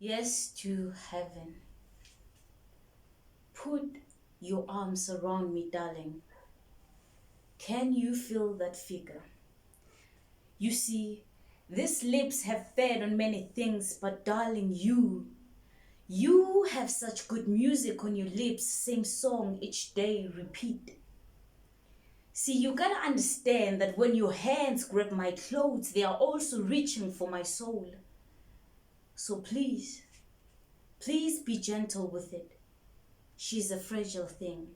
Yes to heaven. Put your arms around me, darling. Can you feel that figure? You see, these lips have fed on many things, but darling, you have such good music on your lips, same song each day, repeat. See, you gotta understand that when your hands grab my clothes, they are also reaching for my soul. So please be gentle with it. She's a fragile thing.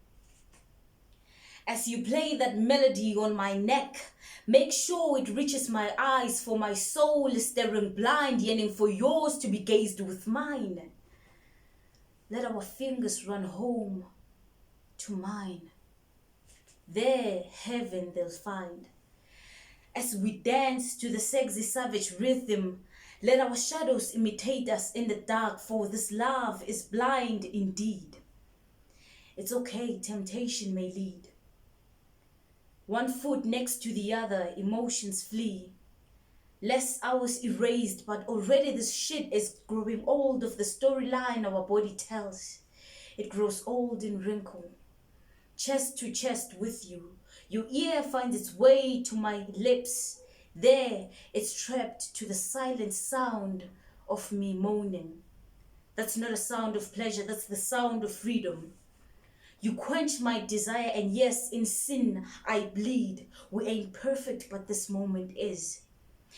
As you play that melody on my neck, make sure it reaches my eyes, for my soul is staring blind, yearning for yours to be gazed with mine. Let our fingers run home to mine. There, heaven they'll find. As we dance to the sexy savage rhythm, let our shadows imitate us in the dark, for this love is blind indeed. It's okay, temptation may lead. One foot next to the other, emotions flee. Less hours erased, but already this shit is growing old of the storyline our body tells. It grows old in wrinkle. Chest to chest with you. Your ear finds its way to my lips. There, it's trapped to the silent sound of me moaning. That's not a sound of pleasure, that's the sound of freedom. You quench my desire, and yes, in sin I bleed. We ain't perfect, but this moment is.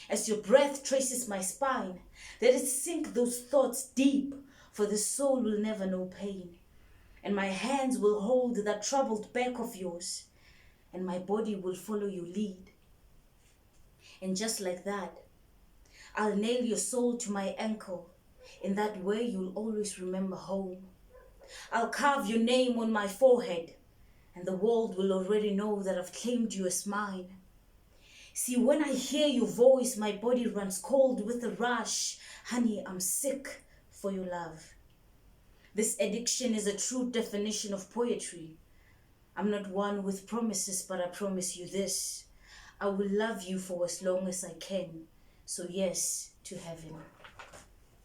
As your breath traces my spine, let it sink those thoughts deep, for the soul will never know pain. And my hands will hold that troubled back of yours, and my body will follow your lead. And just like that, I'll nail your soul to my ankle. In that way, you'll always remember home. I'll carve your name on my forehead, and the world will already know that I've claimed you as mine. See, when I hear your voice, my body runs cold with a rush. Honey, I'm sick for your love. This addiction is a true definition of poetry. I'm not one with promises, but I promise you this. I will love you for as long as I can. So yes to heaven.